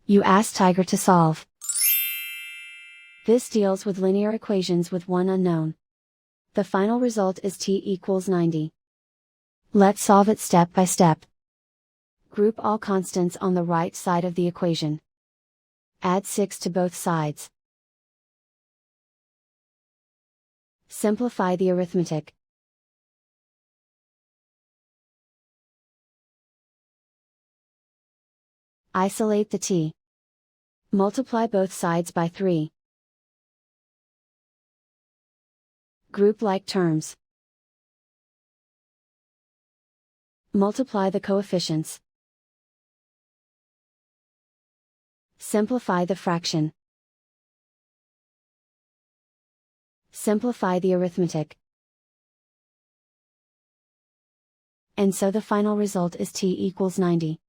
You ask Tiger to solve. This deals with linear equations with one unknown. The final result is t equals 90. Let's solve it step by step. Group all constants on the right side of the equation. Add 6 to both sides. Simplify the arithmetic. Isolate the t. Multiply both sides by 3. Group like terms. Multiply the coefficients. Simplify the fraction. Simplify the arithmetic. And so the final result is t equals 90.